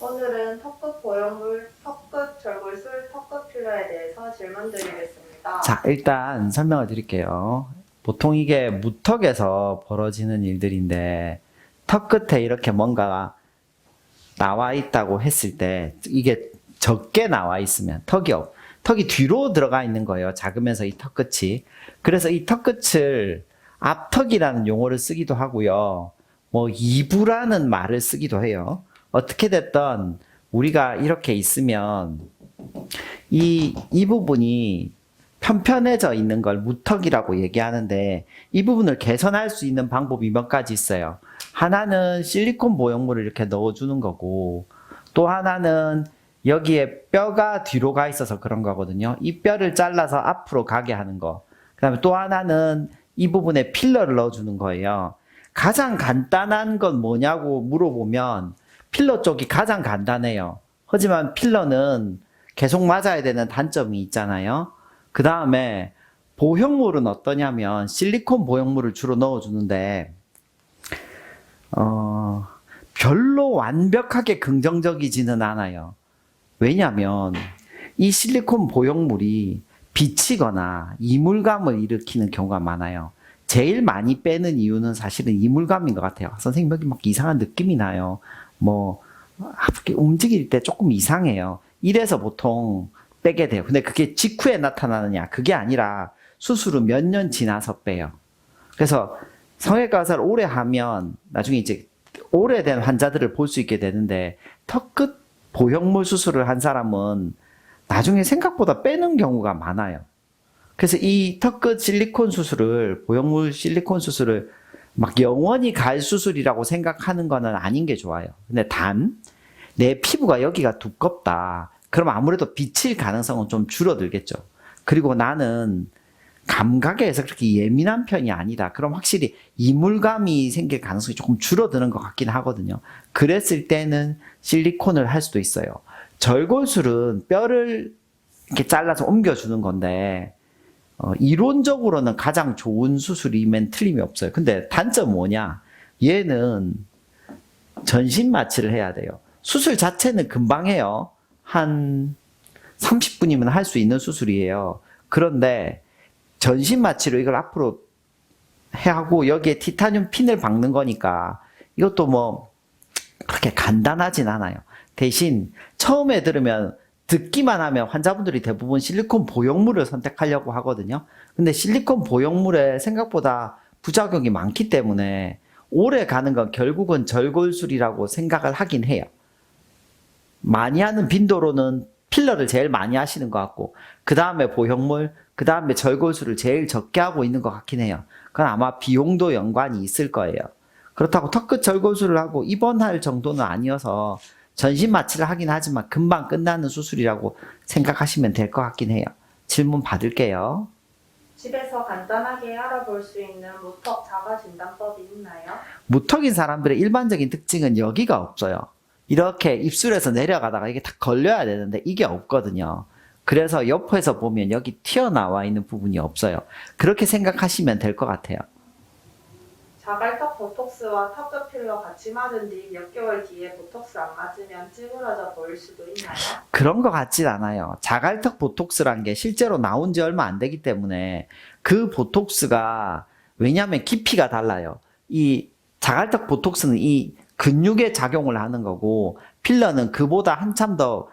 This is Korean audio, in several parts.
오늘은 턱끝 보형물, 턱끝 절골술, 턱끝 필러에 대해서 질문 드리겠습니다. 자, 일단 설명을 드릴게요. 보통 이게 무턱에서 벌어지는 일들인데, 턱 끝에 이렇게 뭔가 나와 있다고 했을 때, 이게 적게 나와 있으면, 턱이 뒤로 들어가 있는 거예요. 작으면서 이 턱 끝이. 그래서 이 턱 끝을 앞턱이라는 용어를 쓰기도 하고요. 뭐, 이부라는 말을 쓰기도 해요. 어떻게 됐든, 우리가 이렇게 있으면, 이 부분이 편편해져 있는 걸 무턱이라고 얘기하는데 이 부분을 개선할 수 있는 방법이 몇 가지 있어요. 하나는 실리콘 보형물을 이렇게 넣어주는 거고 또 하나는 여기에 뼈가 뒤로 가 있어서 그런 거거든요. 이 뼈를 잘라서 앞으로 가게 하는 거. 그 다음에 또 하나는 이 부분에 필러를 넣어주는 거예요. 가장 간단한 건 뭐냐고 물어보면 필러 쪽이 가장 간단해요. 하지만 필러는 계속 맞아야 되는 단점이 있잖아요. 그 다음에 보형물은 어떠냐면 실리콘 보형물을 주로 넣어주는데 별로 완벽하게 긍정적이지는 않아요. 왜냐하면 이 실리콘 보형물이 비치거나 이물감을 일으키는 경우가 많아요. 제일 많이 빼는 이유는 사실은 이물감인 것 같아요. 선생님 여기 막 이상한 느낌이 나요. 뭐 움직일 때 조금 이상해요. 이래서 보통 빼게 돼요. 근데 그게 직후에 나타나느냐? 그게 아니라 수술 후 몇 년 지나서 빼요. 그래서 성형외과 의사를 오래 하면 나중에 이제 오래된 환자들을 볼 수 있게 되는데 턱끝 보형물 수술을 한 사람은 나중에 생각보다 빼는 경우가 많아요. 그래서 이 턱끝 실리콘 수술을, 보형물 실리콘 수술을 막 영원히 갈 수술이라고 생각하는 거는 아닌 게 좋아요. 근데 단, 내 피부가 여기가 두껍다. 그럼 아무래도 비칠 가능성은 좀 줄어들겠죠. 그리고 나는 감각에서 그렇게 예민한 편이 아니다. 그럼 확실히 이물감이 생길 가능성이 조금 줄어드는 것 같긴 하거든요. 그랬을 때는 실리콘을 할 수도 있어요. 절골술은 뼈를 이렇게 잘라서 옮겨주는 건데, 이론적으로는 가장 좋은 수술이면 틀림이 없어요. 근데 단점 뭐냐? 얘는 전신 마취를 해야 돼요. 수술 자체는 금방 해요. 한 30분이면 할 수 있는 수술이에요. 그런데 전신 마취로 이걸 앞으로 하고 여기에 티타늄 핀을 박는 거니까 이것도 뭐 그렇게 간단하진 않아요. 대신 처음에 들으면 듣기만 하면 환자분들이 대부분 실리콘 보형물을 선택하려고 하거든요. 근데 실리콘 보형물에 생각보다 부작용이 많기 때문에 오래 가는 건 결국은 절골술이라고 생각을 하긴 해요. 많이 하는 빈도로는 필러를 제일 많이 하시는 것 같고 그 다음에 보형물, 그 다음에 절골술을 제일 적게 하고 있는 것 같긴 해요. 그건 아마 비용도 연관이 있을 거예요. 그렇다고 턱끝 절골술을 하고 입원할 정도는 아니어서 전신 마취를 하긴 하지만 금방 끝나는 수술이라고 생각하시면 될 것 같긴 해요. 질문 받을게요. 집에서 간단하게 알아볼 수 있는 무턱 자가 진단법이 있나요? 무턱인 사람들의 일반적인 특징은 여기가 없어요. 이렇게 입술에서 내려가다가 이게 딱 걸려야 되는데 이게 없거든요. 그래서 옆에서 보면 여기 튀어나와 있는 부분이 없어요. 그렇게 생각하시면 될 것 같아요. 자갈턱 보톡스와 턱끝 필러 같이 맞은 뒤 몇 개월 뒤에 보톡스 안 맞으면 찌그러져 보일 수도 있나요? 그런 것 같진 않아요. 자갈턱 보톡스란 게 실제로 나온 지 얼마 안 되기 때문에 그 보톡스가 왜냐하면 깊이가 달라요. 이 자갈턱 보톡스는 이 근육에 작용을 하는 거고 필러는 그보다 한참 더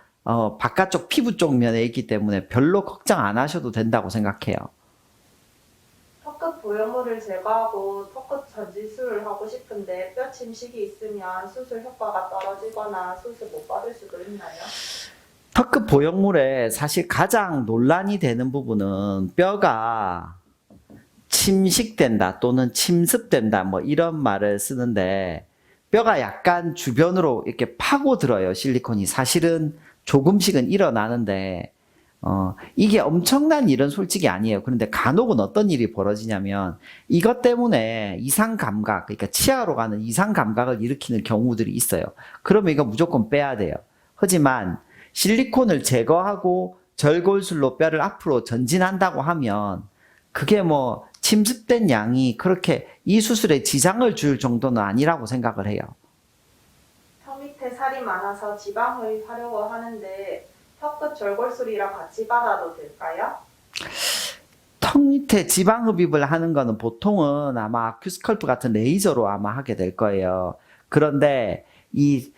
바깥쪽 피부 쪽 면에 있기 때문에 별로 걱정 안 하셔도 된다고 생각해요. 턱끝 보형물을 제거하고 턱끝 전지술을 하고 싶은데 뼈 침식이 있으면 수술 효과가 떨어지거나 수술 못 받을 수도 있나요? 턱끝 보형물에 사실 가장 논란이 되는 부분은 뼈가 침식된다 또는 침습된다 뭐 이런 말을 쓰는데 뼈가 약간 주변으로 이렇게 파고들어요. 실리콘이 사실은 조금씩은 일어나는데 이게 엄청난 일은 솔직히 아니에요. 그런데 간혹은 어떤 일이 벌어지냐면 이것 때문에 이상 감각, 그러니까 치아로 가는 이상 감각을 일으키는 경우들이 있어요. 그러면 이거 무조건 빼야 돼요. 하지만 실리콘을 제거하고 절골술로 뼈를 앞으로 전진한다고 하면 그게 뭐 침습된 양이 그렇게 이 수술에 지장을 줄 정도는 아니라고 생각을 해요. 혀 밑에 살이 많아서 지방을 하려고 하는데 턱끝 절골술이랑 같이 받아도 될까요? 턱 밑에 지방 흡입을 하는 거는 보통은 아마 아큐스컬프 같은 레이저로 아마 하게 될 거예요. 그런데 이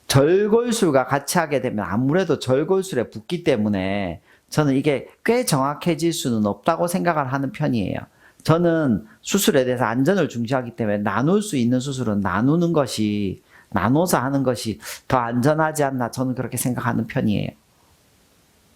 절골술과 같이 하게 되면 아무래도 절골술에 붓기 때문에 저는 이게 꽤 정확해질 수는 없다고 생각을 하는 편이에요. 저는 수술에 대해서 안전을 중시하기 때문에 나눌 수 있는 수술은 나눠서 하는 것이 더 안전하지 않나 저는 그렇게 생각하는 편이에요.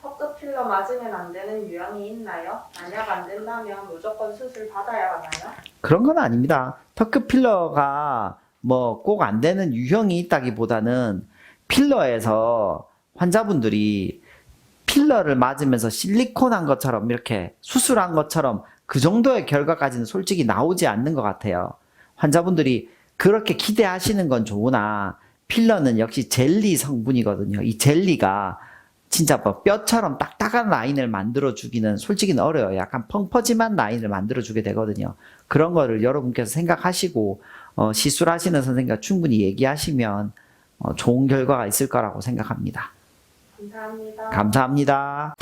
턱끝 필러 맞으면 안 되는 유형이 있나요? 만약 안 된다면 무조건 수술 받아야 하나요? 그런 건 아닙니다. 턱끝 필러가 뭐 꼭 안 되는 유형이 있다기보다는 필러에서 환자분들이 필러를 맞으면서 실리콘한 것처럼 이렇게 수술한 것처럼 그 정도의 결과까지는 솔직히 나오지 않는 것 같아요. 환자분들이 그렇게 기대하시는 건 좋으나 필러는 역시 젤리 성분이거든요. 이 젤리가 진짜 뭐 뼈처럼 딱딱한 라인을 만들어주기는 솔직히는 어려워요. 약간 펑퍼짐한 라인을 만들어주게 되거든요. 그런 거를 여러분께서 생각하시고 시술하시는 선생님과 충분히 얘기하시면 좋은 결과가 있을 거라고 생각합니다. 감사합니다. 감사합니다.